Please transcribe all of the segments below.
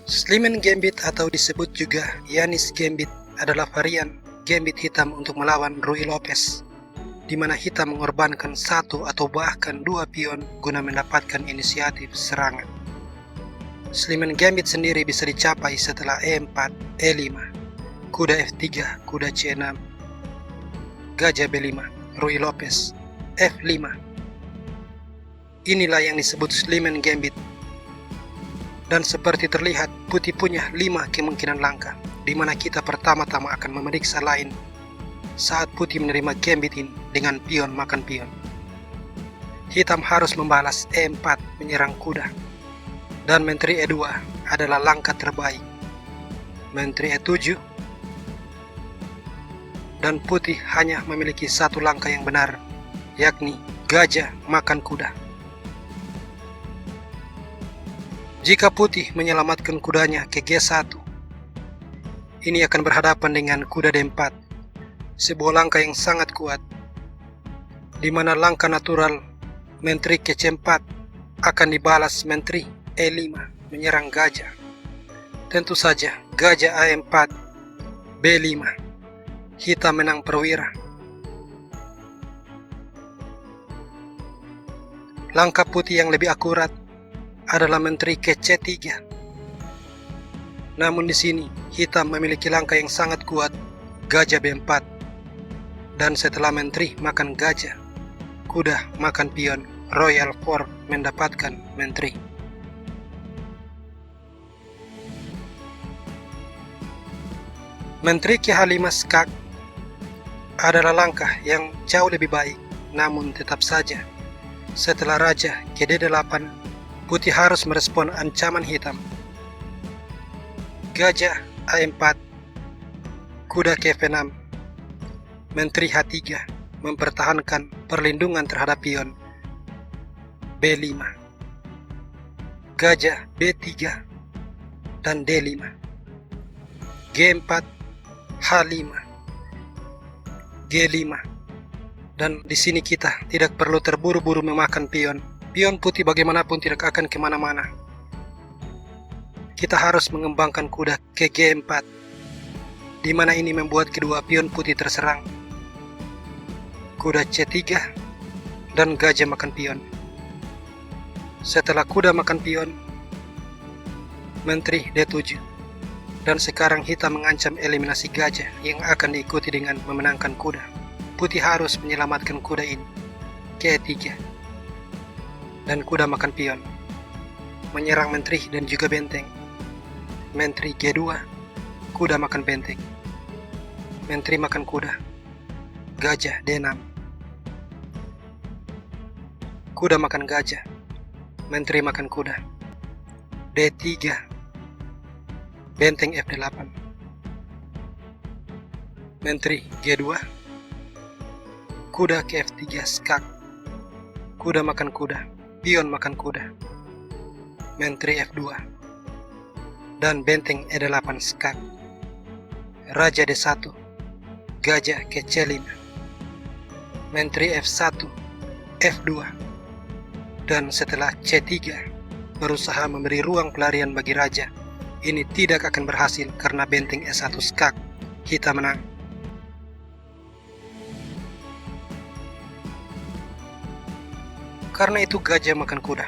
Sliman Gambit atau disebut juga Yanis Gambit adalah varian gambit hitam untuk melawan Ruy Lopez, di mana hitam mengorbankan satu atau bahkan dua pion guna mendapatkan inisiatif serangan. Sliman Gambit sendiri bisa dicapai setelah E4, E5, kuda F3, kuda C6, gajah B5, Ruy Lopez, F5. Inilah yang disebut Sliman Gambit. Dan seperti terlihat, putih punya 5 kemungkinan langkah, di mana kita pertama-tama akan memeriksa lain saat putih menerima gambit ini dengan pion makan pion. Hitam harus membalas E4 menyerang kuda, dan menteri E2 adalah langkah terbaik. Menteri E7, dan putih hanya memiliki satu langkah yang benar, yakni gajah makan kuda. Jika putih menyelamatkan kudanya ke G1, ini akan berhadapan dengan kuda D4, sebuah langkah yang sangat kuat, di mana langkah natural menteri ke C4 akan dibalas menteri E5 menyerang gajah. Tentu saja gajah A4, B5, hitam menang perwira. Langkah putih yang lebih akurat adalah menteri ke C3. Namun di sini hitam memiliki langkah yang sangat kuat, gajah B4. Dan setelah menteri makan gajah, kuda makan pion, royal fork mendapatkan menteri. Menteri ke H5 skak adalah langkah yang jauh lebih baik, namun tetap saja setelah raja ke D8, putih harus merespon ancaman hitam. Gajah A4, kuda ke F6, menteri H3 mempertahankan perlindungan terhadap pion. B5, gajah B3 dan D5, G4, H5, G5. Dan di sini kita tidak perlu terburu-buru memakan pion. Pion putih bagaimanapun tidak akan kemana-mana. Kita harus mengembangkan kuda ke G4, di mana ini membuat kedua pion putih terserang. Kuda C3 dan gajah makan pion. Setelah kuda makan pion, menteri D7. Dan sekarang hitam mengancam eliminasi gajah yang akan diikuti dengan memenangkan kuda. Putih harus menyelamatkan kuda ini. G3. Dan kuda makan pion, menyerang menteri dan juga benteng. Menteri G2, kuda makan benteng. Menteri makan kuda, gajah D6. Kuda makan gajah, menteri makan kuda, D3, benteng F8. Menteri G2, kuda ke F3 skak, kuda makan kuda, pion makan kuda, menteri F2, dan benteng E8 skak, raja D1, gajah ke C5, menteri F1, F2, dan setelah C3 berusaha memberi ruang pelarian bagi raja. Ini tidak akan berhasil karena benteng E1 skak, hitam menang. Karena itu gajah makan kuda,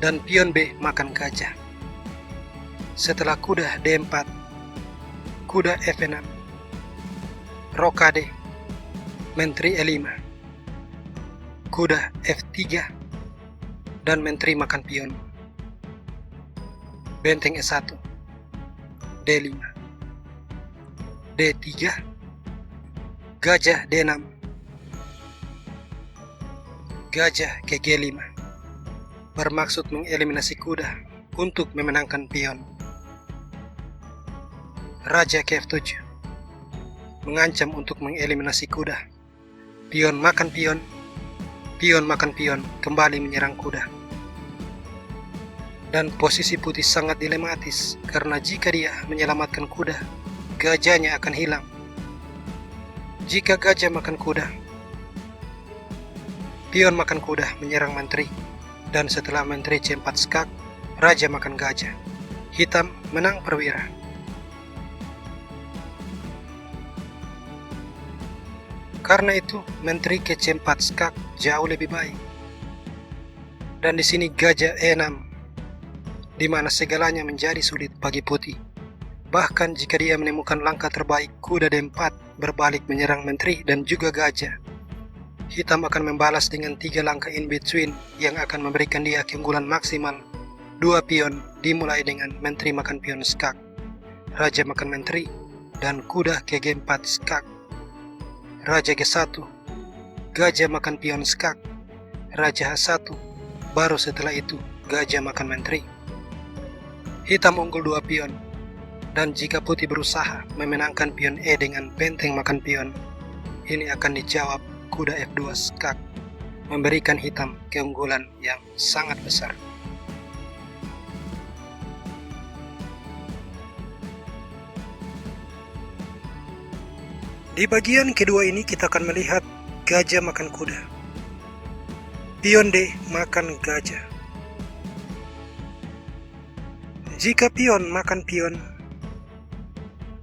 dan pion B makan gajah. Setelah kuda D4, kuda F6, rokade, menteri E5, kuda F3, dan menteri makan pion. Benteng E1, D5, D3, gajah D6, gajah ke G5, bermaksud mengeliminasi kuda untuk memenangkan pion. Raja ke F7, mengancam untuk mengeliminasi kuda. Pion makan pion, pion makan pion, kembali menyerang kuda. Dan posisi putih sangat dilematis, karena jika dia menyelamatkan kuda, gajahnya akan hilang. Jika gajah makan kuda, pion makan kuda menyerang menteri, dan setelah menteri C4 skak, raja makan gajah. Hitam menang perwira. Karena itu, Menteri ke C4 skak jauh lebih baik. Dan di sini gajah E6, di mana segalanya menjadi sulit bagi putih. Bahkan jika dia menemukan langkah terbaik, kuda D4 berbalik menyerang menteri dan juga gajah. Hitam akan membalas dengan 3 langkah in between yang akan memberikan dia keunggulan maksimal 2 pion, dimulai dengan menteri makan pion skak, raja makan menteri, dan kuda ke G4 skak, raja G1, gajah makan pion skak, raja H1, baru setelah itu gajah makan menteri. Hitam unggul 2 pion, dan jika putih berusaha memenangkan pion E dengan benteng makan pion, ini akan dijawab kuda F2 skak, memberikan hitam keunggulan yang sangat besar. Di bagian kedua ini kita akan melihat gajah makan kuda. Pion D makan gajah. Jika pion makan pion,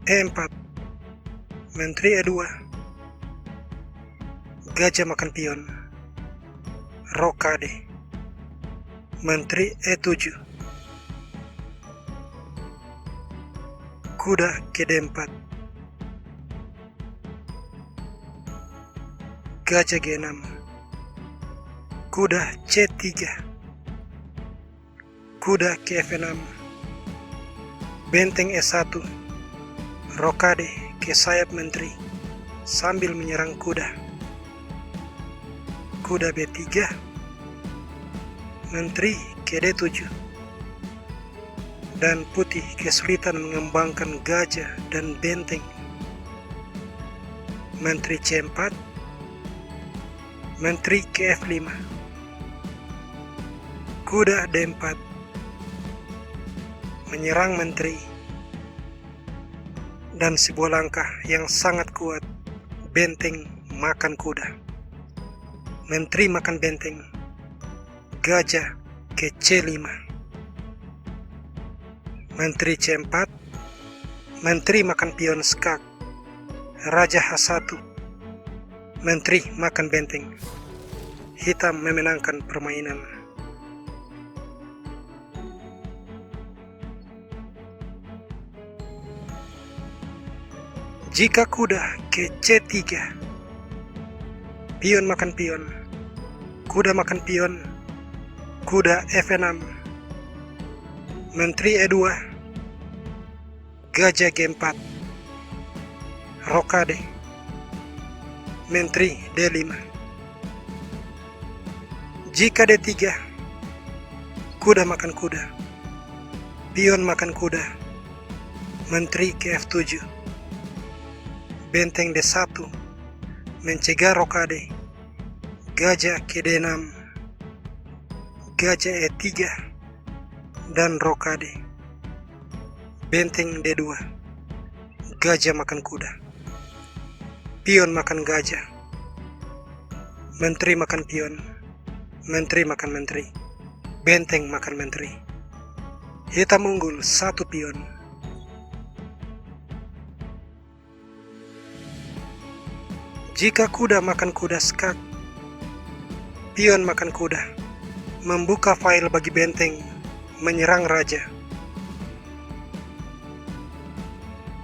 E4, menteri E2, gajah makan pion, rokade, menteri E7, kuda ke D4, gajah G6, kuda C3, kuda ke F6, benteng E1, rokade ke sayap menteri sambil menyerang kuda, kuda B3, menteri ke D7, dan putih kesulitan mengembangkan gajah dan benteng, menteri C4, menteri ke F5, kuda D4, menyerang menteri, dan sebuah langkah yang sangat kuat, benteng makan kuda, menteri makan benteng, gajah ke C5, menteri C4, menteri makan pion skak, raja H1, menteri makan benteng. Hitam memenangkan permainan. Jika kuda ke C3, pion makan pion, kuda makan pion, kuda F6, menteri E2, gajah G4, rokade, menteri D5. Jika D3, kuda makan kuda, pion makan kuda, menteri ke F7, benteng D1, mencegah rokade, gajah ke D6, gajah E3, dan rokade, benteng D2, gajah makan kuda, pion makan gajah, menteri makan pion, menteri makan menteri, benteng makan menteri. Hitam unggul 1 pion. Jika kuda makan kuda skak, pion makan kuda, membuka file bagi benteng, menyerang raja.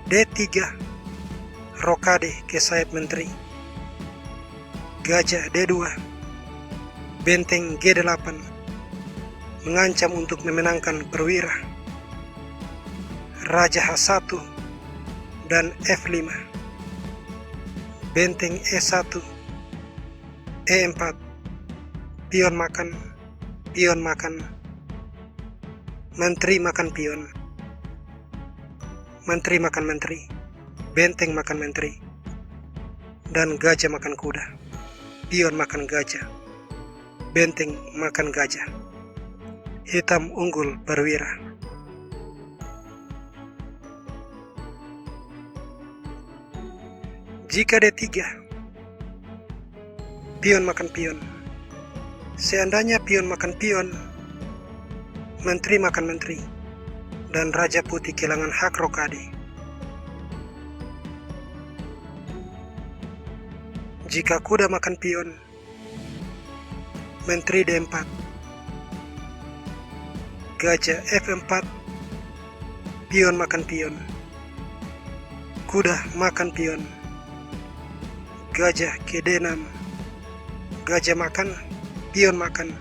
D3, rokade ke sayap menteri, gajah D2, benteng G8, mengancam untuk memenangkan perwira, raja H1, dan F5, benteng E1, E4, pion makan, menteri makan pion, menteri makan menteri, benteng makan menteri, dan gajah makan kuda, pion makan gajah, benteng makan gajah. Hitam unggul perwira. Jika D3, pion makan pion. Seandainya pion makan pion, menteri makan menteri, dan Raja Putih kehilangan hak rokade. Jika kuda makan pion, Menteri D4, gajah F4, pion makan pion, kuda makan pion, gajah ke D6, gajah makan, pion makan,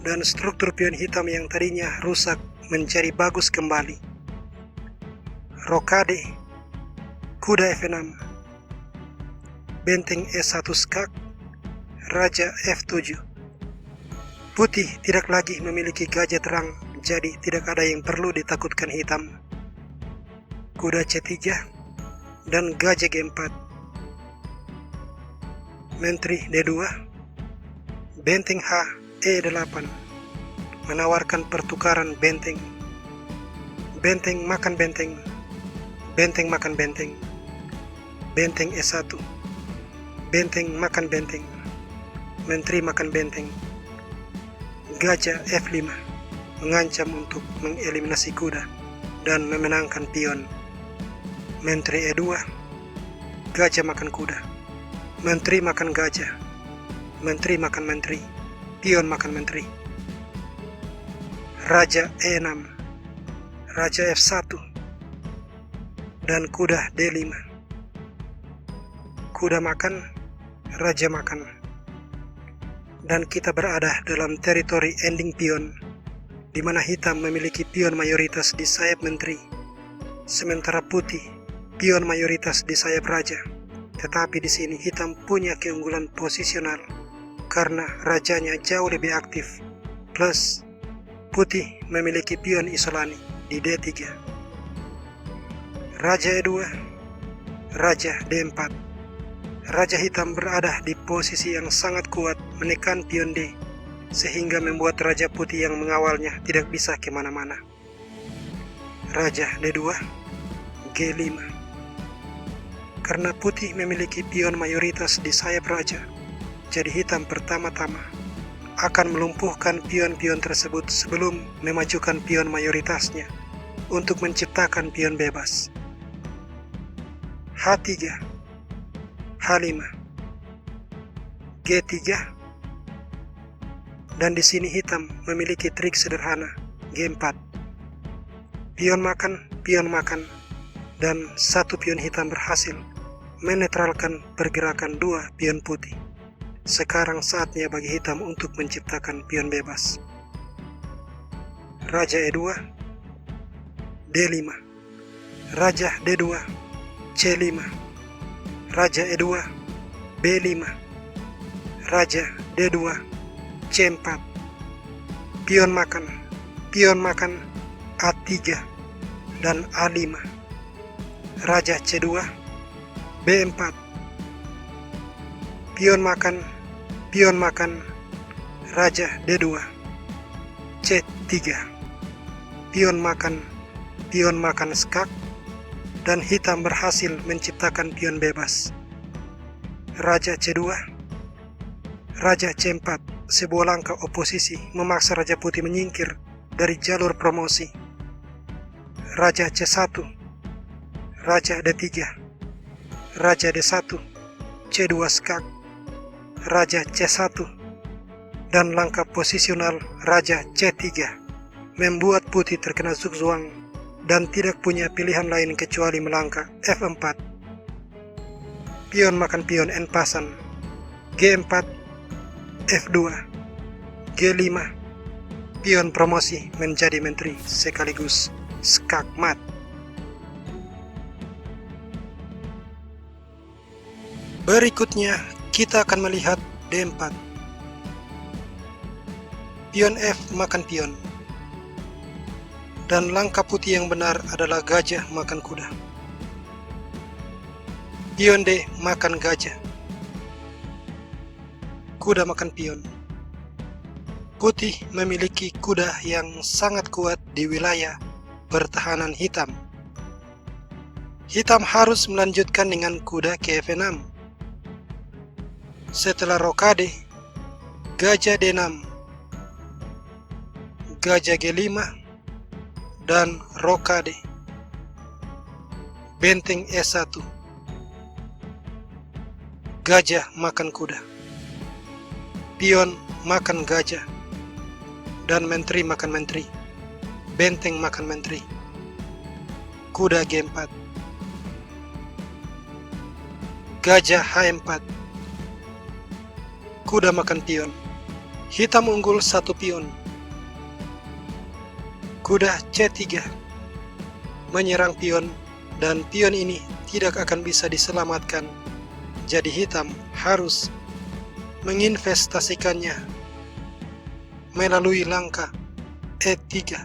dan struktur pion hitam yang tadinya rusak menjadi bagus kembali. Rokade, kuda F6, benteng E1 skak, Raja F7. Putih tidak lagi memiliki gajah terang, jadi tidak ada yang perlu ditakutkan hitam. Kuda C3 dan gajah G4. Menteri D2, benteng H E8 menawarkan pertukaran benteng. Benteng makan benteng, benteng makan benteng, benteng E1, benteng makan benteng, menteri makan benteng. Gajah F5 mengancam untuk mengeliminasi kuda dan memenangkan pion. Menteri E2, gajah makan kuda, menteri makan gajah, menteri makan menteri, pion makan menteri. Raja E6, Raja F1, dan kuda D5. Kuda makan, raja makan. Dan kita berada dalam teritori ending pion, di mana hitam memiliki pion mayoritas di sayap menteri, sementara putih pion mayoritas di sayap raja. Tetapi di sini hitam punya keunggulan posisional karena rajanya jauh lebih aktif, plus putih memiliki pion isolani di D3. Raja E2, Raja D4. Raja hitam berada di posisi yang sangat kuat menekan pion D, sehingga membuat Raja Putih yang mengawalnya tidak bisa kemana-mana. Raja D2, G5. Karena putih memiliki pion mayoritas di sayap raja, jadi hitam pertama-tama akan melumpuhkan pion-pion tersebut sebelum memajukan pion mayoritasnya untuk menciptakan pion bebas. H3, H5, G3, dan di sini hitam memiliki trik sederhana, G4. Pion makan, dan satu pion hitam berhasil menetralkan pergerakan dua pion putih. Sekarang saatnya bagi hitam untuk menciptakan pion bebas. Raja E2, D5, Raja D2, C5, Raja E2, B5, Raja D2, C4, pion makan, A3, dan A5, Raja C2, B4, pion makan, Raja D2, C3, pion makan skak, dan hitam berhasil menciptakan pion bebas. Raja C2, Raja C4, sebuah langkah oposisi memaksa Raja Putih menyingkir dari jalur promosi. Raja C1, Raja D3, Raja D1, C2 skak, Raja C1, dan langkah posisional Raja C3 membuat Putih terkena zugzwang dan tidak punya pilihan lain kecuali melangkah F4. Pion makan pion en pasan, G4, F2, G5, pion promosi menjadi menteri sekaligus skak mat. Berikutnya kita akan melihat D4. Pion F makan pion. Dan langkah putih yang benar adalah gajah makan kuda. Pion D makan gajah. Kuda makan pion. Putih memiliki kuda yang sangat kuat di wilayah pertahanan hitam. Hitam harus melanjutkan dengan kuda ke F6. Setelah rokade, gajah D6, gajah G5, dan rokade. Benteng E1. Gajah makan kuda. Pion makan gajah. Dan menteri makan menteri. Benteng makan menteri. Kuda G4. Gajah H4. Kuda makan pion. Hitam unggul 1 pion. Kuda C3 menyerang pion, dan pion ini tidak akan bisa diselamatkan. Jadi hitam harus menginvestasikannya melalui langkah E3.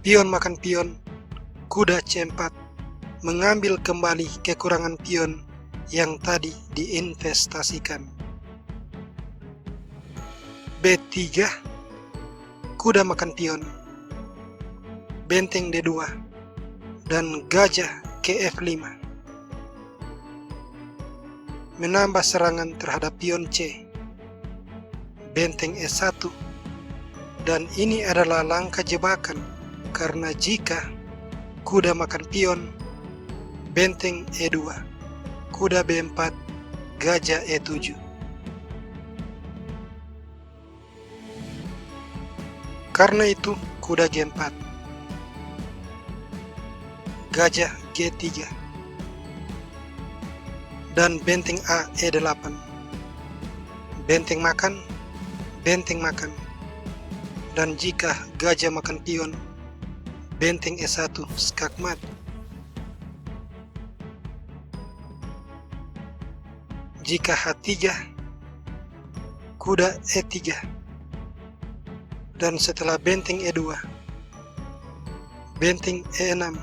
Pion makan pion. Kuda C4 mengambil kembali kekurangan pion yang tadi diinvestasikan. B3. Kuda makan pion. Benteng D2 dan gajah ke F5 menambah serangan terhadap pion C. Benteng E1, dan ini adalah langkah jebakan, karena jika kuda makan pion, benteng E2, kuda B4, gajah E7. Karena itu, kuda G4, gajah G3, dan benteng A E8. Benteng makan, dan jika gajah makan pion, benteng E1 skakmat. Jika H3, kuda E3. Dan setelah benteng E2, benteng E6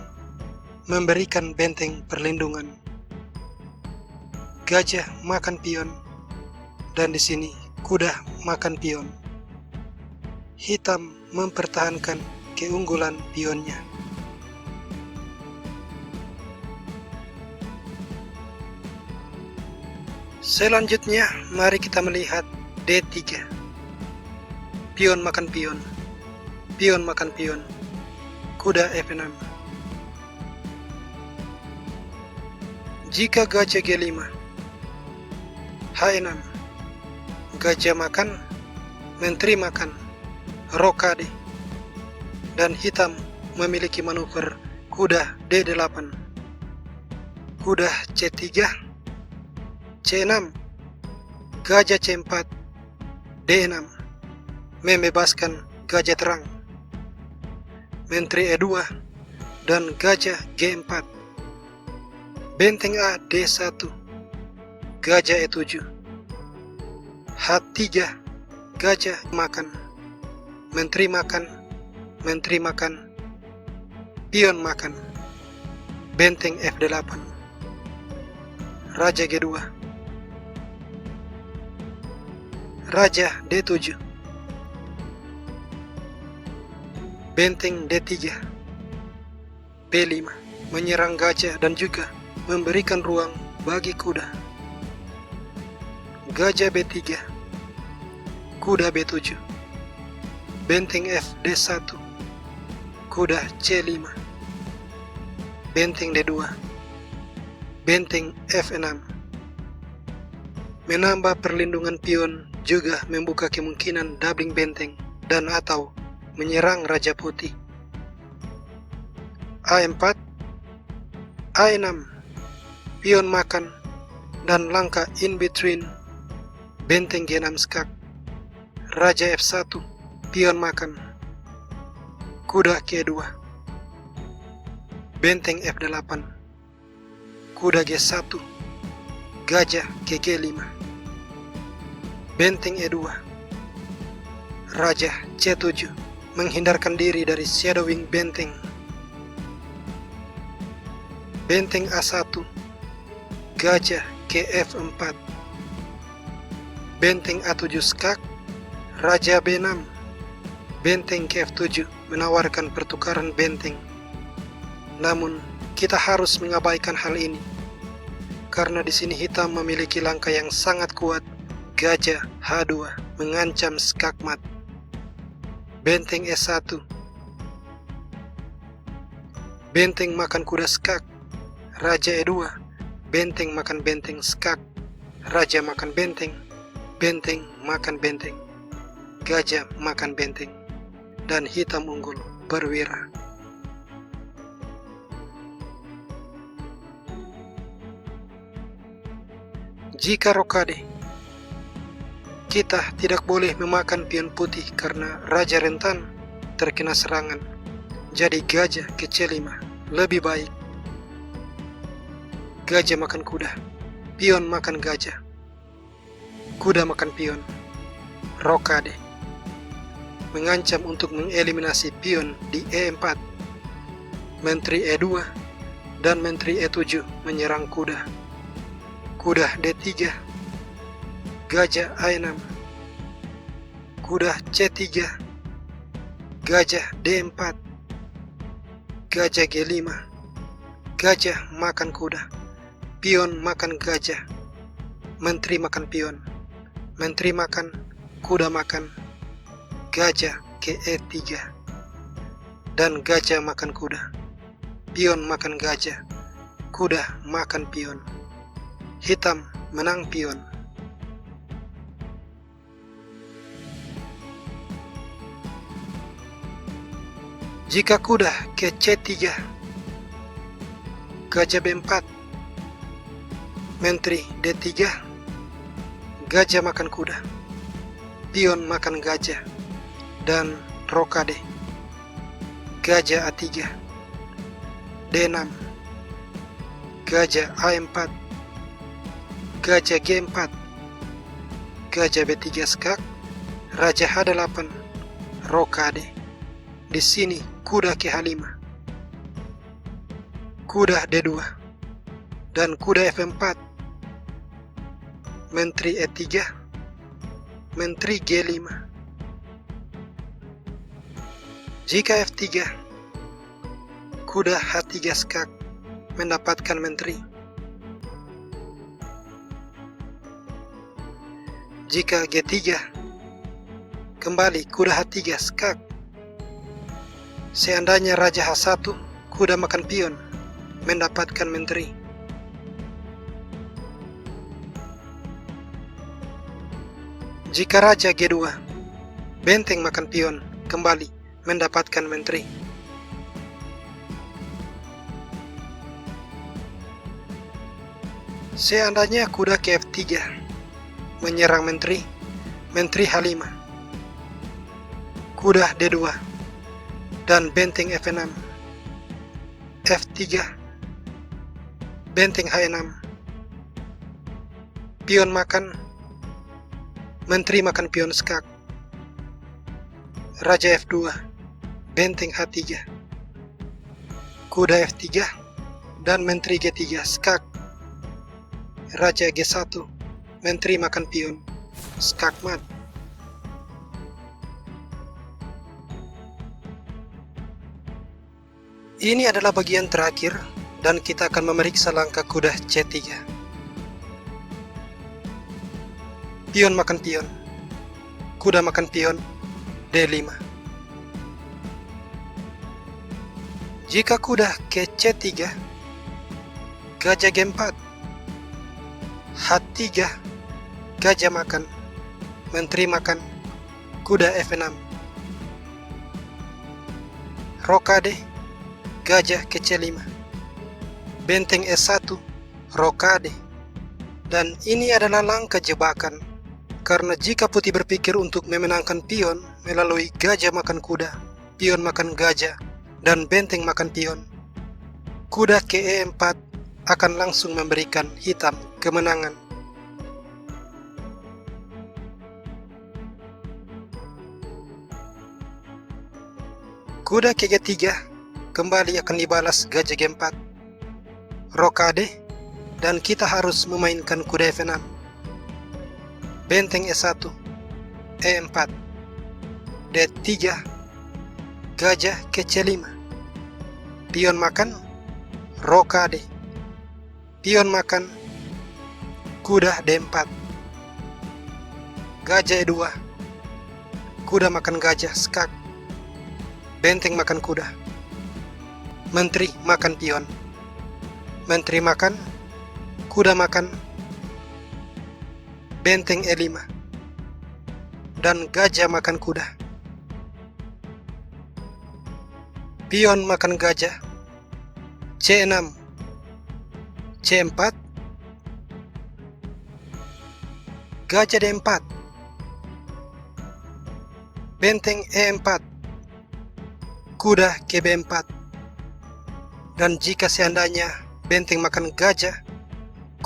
memberikan benteng perlindungan. Gajah makan pion, dan di sini kuda makan pion. Hitam mempertahankan keunggulan pionnya. Selanjutnya, mari kita melihat D3. Pion makan pion. Pion makan pion. Kuda F6. Jika gajah G5, H6, gajah makan, menteri makan, rokade, dan hitam memiliki manuver kuda D8. Kuda C3, C6, gajah C4, D6, membebaskan gajah terang. Menteri E2 dan gajah G4. Benteng A D1, gajah E7. H3, gajah makan, menteri makan, pion makan. Benteng F8, raja G2, raja D7. Benteng D3, B5 menyerang gajah dan juga memberikan ruang bagi kuda. Gajah B3, kuda B7. Benteng F D1, kuda C5. Benteng D2, benteng F6. Menambah perlindungan pion juga membuka kemungkinan doubling benteng dan atau menyerang Raja Putih. A4, A6, pion makan, dan langkah in between. Benteng G6 skak. Raja F1, pion makan, kuda K2. Benteng F8, kuda G1, gajah ke G5. Benteng E2, raja C7 menghindarkan diri dari shadowing benteng. Benteng A1, gajah ke F4. Benteng A7 skak, raja B6. Benteng ke F7 menawarkan pertukaran benteng. Namun, kita harus mengabaikan hal ini, karena di sini hitam memiliki langkah yang sangat kuat. Gajah H2 mengancam skakmat. Benteng E1, Benteng makan kuda skak. Raja E2. Benteng makan benteng skak. Raja makan benteng. Benteng makan benteng. Gajah makan benteng. Dan hitam unggul berwira. Jika rokade, kita tidak boleh memakan pion putih karena Raja rentan terkena serangan. Jadi gajah ke C5 lebih baik. Gajah makan kuda, pion makan gajah, kuda makan pion. Rokade mengancam untuk mengeliminasi pion di E4. Menteri E2 dan Menteri E7 menyerang kuda. Kuda D3, gajah A6, kuda C3, gajah D4, gajah G5, gajah makan kuda, pion makan gajah, menteri makan pion, menteri makan, kuda makan, gajah ke E3, dan gajah makan kuda, pion makan gajah, kuda makan pion. Hitam menang pion. Jika kuda ke C3, gajah B4, menteri D3, gajah makan kuda, pion makan gajah, dan rokade, gajah A3, D6, gajah A4, gajah G4, gajah B3 skak, raja H8, rokade. Di sini kuda ke H5, kuda D2, dan kuda F4, menteri E3, menteri G5. Jika F3, kuda H3 skak mendapatkan menteri. Jika G3, kembali kuda H3 skak. Seandainya raja H1, kuda makan pion, mendapatkan menteri. Jika raja G2, benteng makan pion, kembali mendapatkan menteri. Seandainya kuda ke F3, menyerang menteri, menteri H5, kuda D2, dan benteng F6, F3, benteng H6, pion makan, menteri makan pion skak, raja F2, benteng H3, kuda F3, dan menteri G3 skak, raja G1, menteri makan pion, skak mat. Ini adalah bagian terakhir dan kita akan memeriksa langkah kuda C3. Pion makan pion, kuda makan pion, D5. Jika kuda ke C3, gajah G4, H3, gajah makan, menteri makan, kuda F6. Rokade, gajah ke C5, benteng E1, rokade. Dan ini adalah langkah jebakan, karena jika putih berpikir untuk memenangkan pion melalui gajah makan kuda, pion makan gajah, dan benteng makan pion, kuda ke E4 akan langsung memberikan hitam kemenangan. Kuda ke G3 kembali akan dibalas gajah G4, rokade, dan kita harus memainkan kuda F6, benteng E1, E4, D3, gajah ke C5, pion makan, rokade, pion makan, kuda D4, gajah E2, kuda makan gajah skak, benteng makan kuda, Menteri makan pion. Menteri makan, kuda makan, benteng E5, dan gajah makan kuda. Pion makan gajah, C6, C4, gajah D4, benteng E4, kuda ke B4. Dan jika seandainya benteng makan gajah,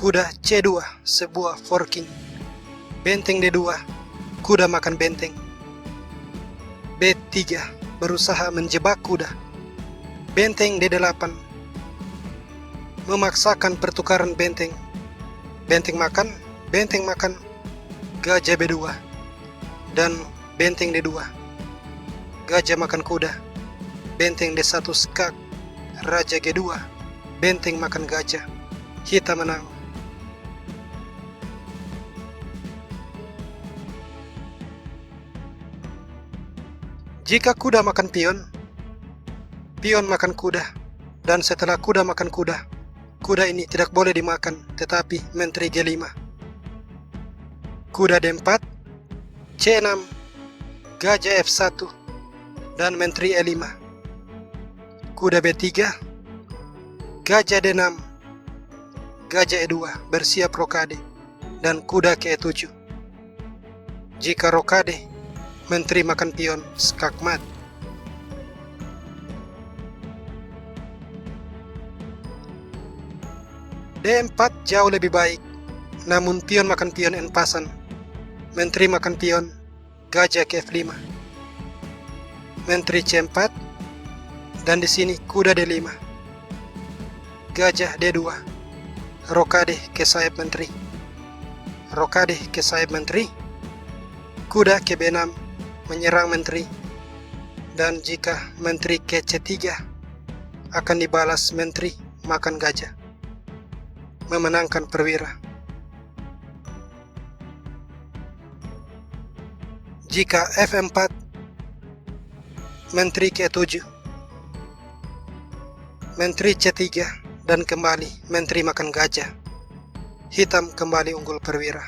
kuda C2 sebuah forking, benteng D2, kuda makan benteng. B3 berusaha menjebak kuda, benteng D8 memaksakan pertukaran benteng. Benteng makan, gajah B2, dan benteng D2, gajah makan kuda, benteng D1 skak, raja G2, benteng makan gajah, hitam menang. Jika kuda makan pion, pion makan kuda, dan setelah kuda makan kuda, kuda ini tidak boleh dimakan, tetapi menteri G5. Kuda D4, C6, gajah F1, dan menteri E5. Kuda B3, gajah D6, gajah E2 bersiap rokade, dan kuda ke E7. Jika rokade, menteri makan pion, skakmat. D4 jauh lebih baik, namun pion makan pion en pasan. Menteri makan pion, gajah ke F5. Menteri C4, dan di sini kuda D5. Gajah D2, rokade ke sayap menteri. Rokade ke sayap menteri, kuda ke B6 menyerang menteri. Dan jika menteri ke C3, akan dibalas menteri makan gajah, memenangkan perwira. Jika F4, menteri ke 7, menteri C3, dan kembali menteri makan gajah, hitam kembali unggul perwira.